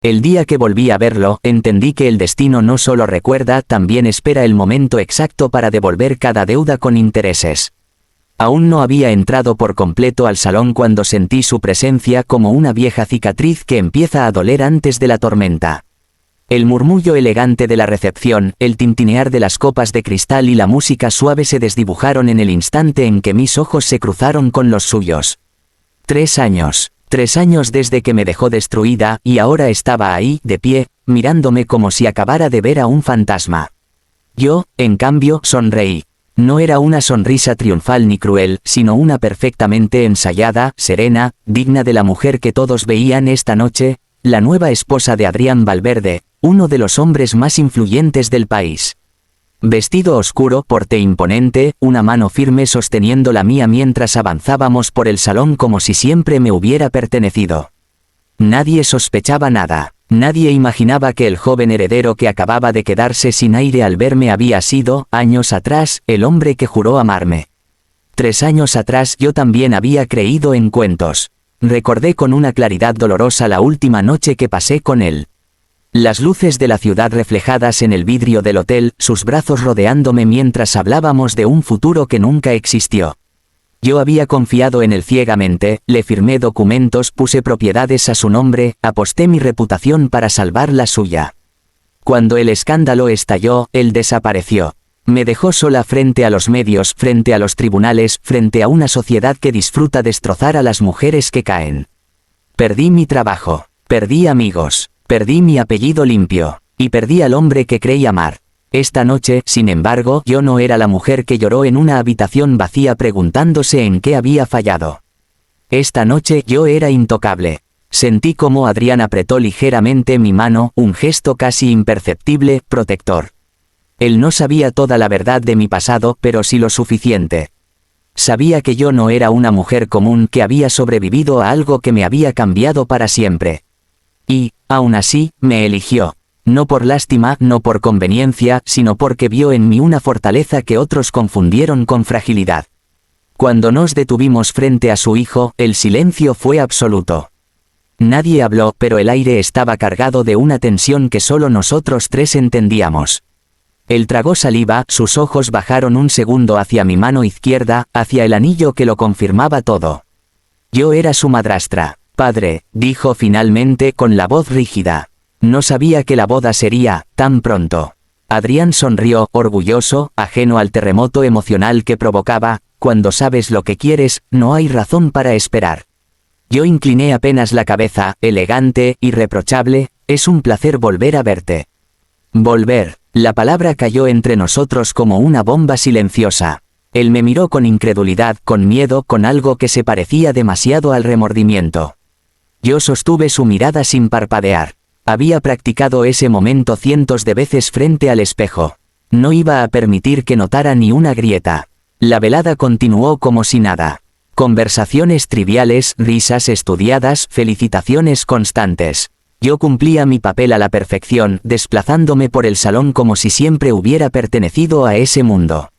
El día que volví a verlo, entendí que el destino no solo recuerda, también espera el momento exacto para devolver cada deuda con intereses. Aún no había entrado por completo al salón cuando sentí su presencia como una vieja cicatriz que empieza a doler antes de la tormenta. El murmullo elegante de la recepción, el tintinear de las copas de cristal y la música suave se desdibujaron en el instante en que mis ojos se cruzaron con los suyos. 3 años. 3 años desde que me dejó destruida, y ahora estaba ahí, de pie, mirándome como si acabara de ver a un fantasma. Yo, en cambio, sonreí. No era una sonrisa triunfal ni cruel, sino una perfectamente ensayada, serena, digna de la mujer que todos veían esta noche, la nueva esposa de Adrián Valverde, uno de los hombres más influyentes del país. Vestido oscuro, porte imponente, una mano firme sosteniendo la mía mientras avanzábamos por el salón como si siempre me hubiera pertenecido. Nadie sospechaba nada. Nadie imaginaba que el joven heredero que acababa de quedarse sin aire al verme había sido, años atrás, el hombre que juró amarme. 3 años atrás yo también había creído en cuentos. Recordé con una claridad dolorosa la última noche que pasé con él. Las luces de la ciudad reflejadas en el vidrio del hotel, sus brazos rodeándome mientras hablábamos de un futuro que nunca existió. Yo había confiado en él ciegamente, le firmé documentos, puse propiedades a su nombre, aposté mi reputación para salvar la suya. Cuando el escándalo estalló, él desapareció. Me dejó sola frente a los medios, frente a los tribunales, frente a una sociedad que disfruta destrozar a las mujeres que caen. Perdí mi trabajo, perdí amigos, perdí mi apellido limpio, y perdí al hombre que creí amar. Esta noche, sin embargo, yo no era la mujer que lloró en una habitación vacía preguntándose en qué había fallado. Esta noche yo era intocable. Sentí como Adrián apretó ligeramente mi mano, un gesto casi imperceptible, protector. Él no sabía toda la verdad de mi pasado, pero sí lo suficiente. Sabía que yo no era una mujer común que había sobrevivido a algo que me había cambiado para siempre. Y, aún así, me eligió. No por lástima, no por conveniencia, sino porque vio en mí una fortaleza que otros confundieron con fragilidad. Cuando nos detuvimos frente a su hijo, el silencio fue absoluto. Nadie habló, pero el aire estaba cargado de una tensión que solo nosotros 3 entendíamos. Él tragó saliva, sus ojos bajaron un segundo hacia mi mano izquierda, hacia el anillo que lo confirmaba todo. Yo era su madrastra. Padre, dijo finalmente con la voz rígida. No sabía que la boda sería tan pronto. Adrián sonrió, orgulloso, ajeno al terremoto emocional que provocaba. Cuando sabes lo que quieres, no hay razón para esperar. Yo incliné apenas la cabeza, elegante, irreprochable. Es un placer volver a verte. Volver. La palabra cayó entre nosotros como una bomba silenciosa. Él me miró con incredulidad, con miedo, con algo que se parecía demasiado al remordimiento. Yo sostuve su mirada sin parpadear. Había practicado ese momento cientos de veces frente al espejo. No iba a permitir que notara ni una grieta. La velada continuó como si nada. Conversaciones triviales, risas estudiadas, felicitaciones constantes. Yo cumplía mi papel a la perfección, desplazándome por el salón como si siempre hubiera pertenecido a ese mundo.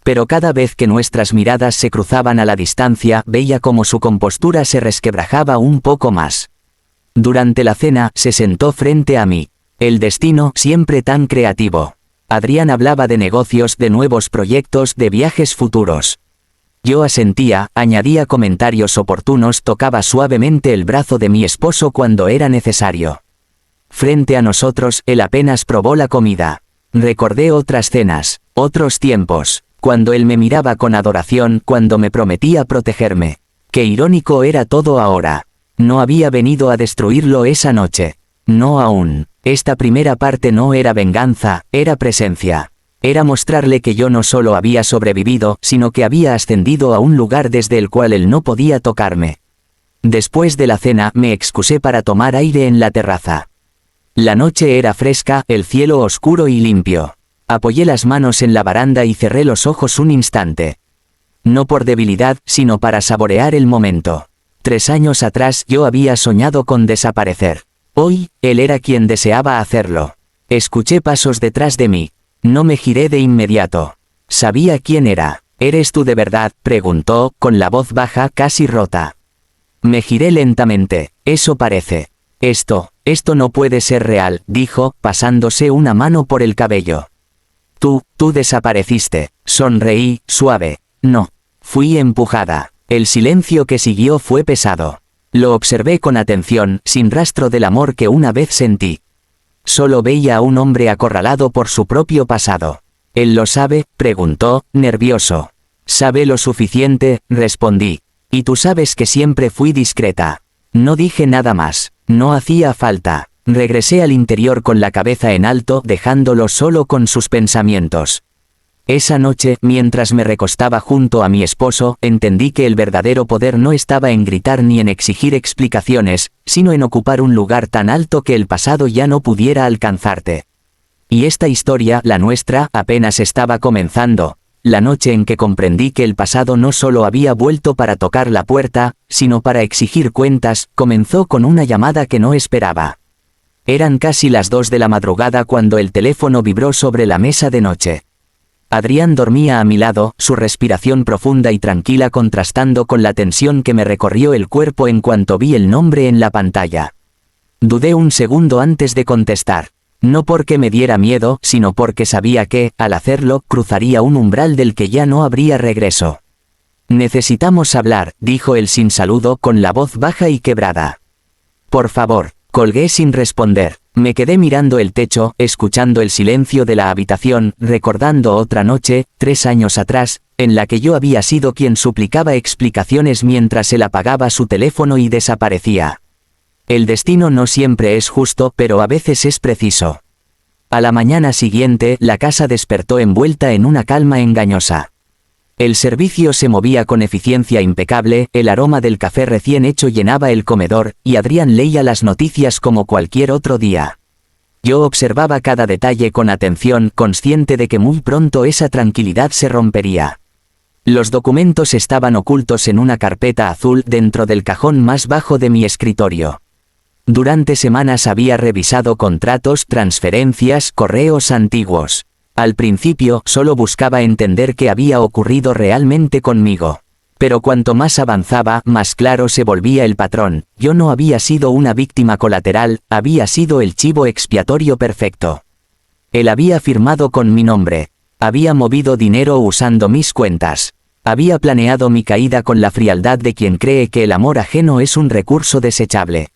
Pero cada vez que nuestras miradas se cruzaban a la distancia, veía como su compostura se resquebrajaba un poco más. Durante la cena, se sentó frente a mí. El destino, siempre tan creativo. Adrián hablaba de negocios, de nuevos proyectos, de viajes futuros. Yo asentía, añadía comentarios oportunos, tocaba suavemente el brazo de mi esposo cuando era necesario. Frente a nosotros, él apenas probó la comida. Recordé otras cenas, otros tiempos, cuando él me miraba con adoración, cuando me prometía protegerme. Qué irónico era todo ahora. No había venido a destruirlo esa noche. No aún. Esta primera parte no era venganza, era presencia. Era mostrarle que yo no solo había sobrevivido, sino que había ascendido a un lugar desde el cual él no podía tocarme. Después de la cena, me excusé para tomar aire en la terraza. La noche era fresca, el cielo oscuro y limpio. Apoyé las manos en la baranda y cerré los ojos un instante. No por debilidad, sino para saborear el momento. 3 años atrás yo había soñado con desaparecer. Hoy, él era quien deseaba hacerlo. Escuché pasos detrás de mí. No me giré de inmediato. Sabía quién era. ¿Eres tú de verdad?, preguntó, con la voz baja, casi rota. Me giré lentamente. Eso parece. Esto Esto no puede ser real, dijo, pasándose una mano por el cabello. Tú desapareciste. Sonreí, suave. No. Fui empujada. El silencio que siguió fue pesado. Lo observé con atención, sin rastro del amor que una vez sentí. Solo veía a un hombre acorralado por su propio pasado. ¿Él lo sabe?, preguntó, nervioso. Sabe lo suficiente, respondí. Y tú sabes que siempre fui discreta. No dije nada más. No hacía falta. Regresé al interior con la cabeza en alto, dejándolo solo con sus pensamientos. Esa noche, mientras me recostaba junto a mi esposo, entendí que el verdadero poder no estaba en gritar ni en exigir explicaciones, sino en ocupar un lugar tan alto que el pasado ya no pudiera alcanzarte. Y esta historia, la nuestra, apenas estaba comenzando. La noche en que comprendí que el pasado no solo había vuelto para tocar la puerta, sino para exigir cuentas, comenzó con una llamada que no esperaba. Eran casi las 2 de la madrugada cuando el teléfono vibró sobre la mesa de noche. Adrián dormía a mi lado, su respiración profunda y tranquila contrastando con la tensión que me recorrió el cuerpo en cuanto vi el nombre en la pantalla. Dudé un segundo antes de contestar. No porque me diera miedo, sino porque sabía que, al hacerlo, cruzaría un umbral del que ya no habría regreso. Necesitamos hablar, dijo él sin saludo, con la voz baja y quebrada. Por favor. Colgué sin responder. Me quedé mirando el techo, escuchando el silencio de la habitación, recordando otra noche, 3 años atrás, en la que yo había sido quien suplicaba explicaciones mientras él apagaba su teléfono y desaparecía. El destino no siempre es justo, pero a veces es preciso. A la mañana siguiente, la casa despertó envuelta en una calma engañosa. El servicio se movía con eficiencia impecable, el aroma del café recién hecho llenaba el comedor, y Adrián leía las noticias como cualquier otro día. Yo observaba cada detalle con atención, consciente de que muy pronto esa tranquilidad se rompería. Los documentos estaban ocultos en una carpeta azul dentro del cajón más bajo de mi escritorio. Durante semanas había revisado contratos, transferencias, correos antiguos. Al principio, solo buscaba entender qué había ocurrido realmente conmigo. Pero cuanto más avanzaba, más claro se volvía el patrón. Yo no había sido una víctima colateral, había sido el chivo expiatorio perfecto. Él había firmado con mi nombre. Había movido dinero usando mis cuentas. Había planeado mi caída con la frialdad de quien cree que el amor ajeno es un recurso desechable.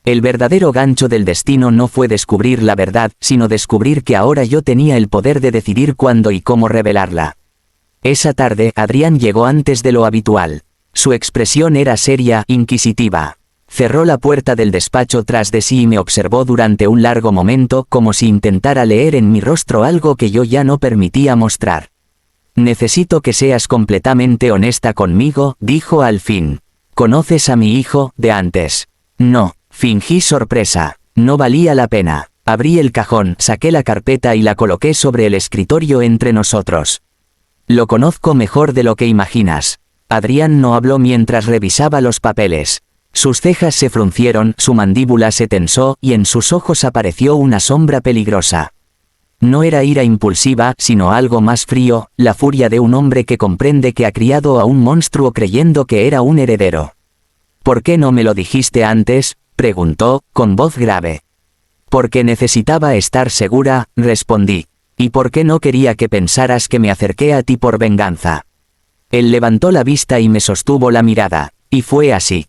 El verdadero gancho del destino no fue descubrir la verdad, sino descubrir que ahora yo tenía el poder de decidir cuándo y cómo revelarla. Esa tarde, Adrián llegó antes de lo habitual. Su expresión era seria, inquisitiva. Cerró la puerta del despacho tras de sí y me observó durante un largo momento, como si intentara leer en mi rostro algo que yo ya no permitía mostrar. Necesito que seas completamente honesta conmigo, dijo al fin. ¿Conoces a mi hijo, de antes? No. Fingí sorpresa. No valía la pena. Abrí el cajón, saqué la carpeta y la coloqué sobre el escritorio entre nosotros. Lo conozco mejor de lo que imaginas. Adrián no habló mientras revisaba los papeles. Sus cejas se fruncieron, su mandíbula se tensó y en sus ojos apareció una sombra peligrosa. No era ira impulsiva, sino algo más frío, la furia de un hombre que comprende que ha criado a un monstruo creyendo que era un heredero. ¿Por qué no me lo dijiste antes?, preguntó, con voz grave. Porque necesitaba estar segura, respondí. ¿Y por qué no quería que pensaras que me acerqué a ti por venganza? Él levantó la vista y me sostuvo la mirada, y fue así.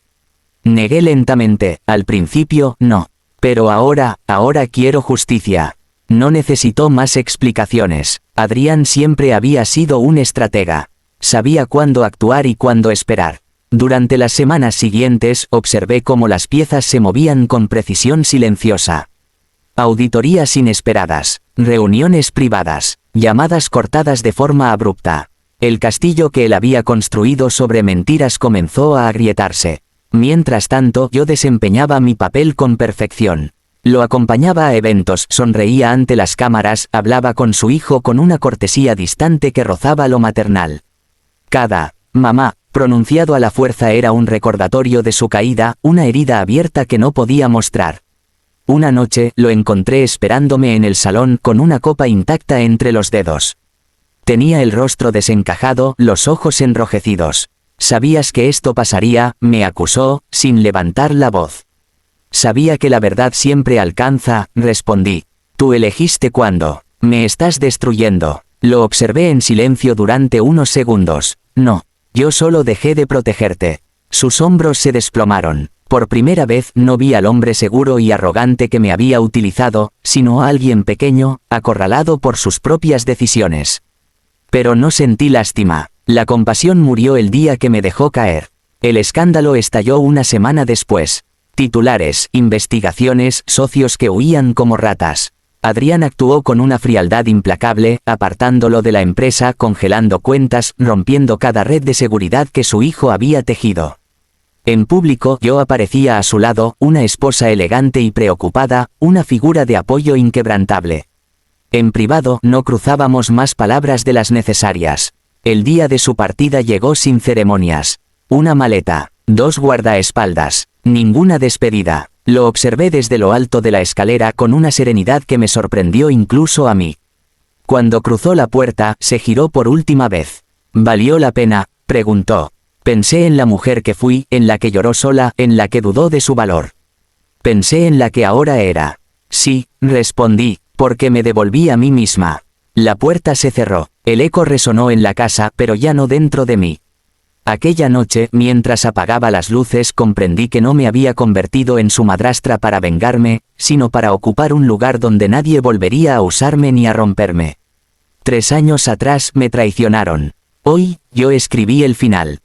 Negué lentamente, al principio, no. Pero ahora quiero justicia. No necesitó más explicaciones. Adrián siempre había sido un estratega. Sabía cuándo actuar y cuándo esperar. Durante las semanas siguientes, observé cómo las piezas se movían con precisión silenciosa. Auditorías inesperadas, reuniones privadas, llamadas cortadas de forma abrupta. El castillo que él había construido sobre mentiras comenzó a agrietarse. Mientras tanto, yo desempeñaba mi papel con perfección. Lo acompañaba a eventos, sonreía ante las cámaras, hablaba con su hijo con una cortesía distante que rozaba lo maternal. Cada mamá pronunciado a la fuerza era un recordatorio de su caída, una herida abierta que no podía mostrar. Una noche, lo encontré esperándome en el salón con una copa intacta entre los dedos. Tenía el rostro desencajado, los ojos enrojecidos. «¿Sabías que esto pasaría?», me acusó, sin levantar la voz. Sabía que la verdad siempre alcanza, respondí. Tú elegiste cuándo. Me estás destruyendo. Lo observé en silencio durante unos segundos. No. Yo solo dejé de protegerte. Sus hombros se desplomaron. Por primera vez no vi al hombre seguro y arrogante que me había utilizado, sino a alguien pequeño, acorralado por sus propias decisiones. Pero no sentí lástima. La compasión murió el día que me dejó caer. El escándalo estalló una semana después. Titulares, investigaciones, socios que huían como ratas. Adrián actuó con una frialdad implacable, apartándolo de la empresa, congelando cuentas, rompiendo cada red de seguridad que su hijo había tejido. En público yo aparecía a su lado, una esposa elegante y preocupada, una figura de apoyo inquebrantable. En privado no cruzábamos más palabras de las necesarias. El día de su partida llegó sin ceremonias. Una maleta, 2 guardaespaldas, ninguna despedida. Lo observé desde lo alto de la escalera con una serenidad que me sorprendió incluso a mí. Cuando cruzó la puerta, se giró por última vez. ¿Valió la pena?, preguntó. Pensé en la mujer que fui, en la que lloró sola, en la que dudó de su valor. Pensé en la que ahora era. Sí, respondí, porque me devolví a mí misma. La puerta se cerró. El eco resonó en la casa, pero ya no dentro de mí. Aquella noche, mientras apagaba las luces, comprendí que no me había convertido en su madrastra para vengarme, sino para ocupar un lugar donde nadie volvería a usarme ni a romperme. 3 años atrás me traicionaron. Hoy, yo escribí el final.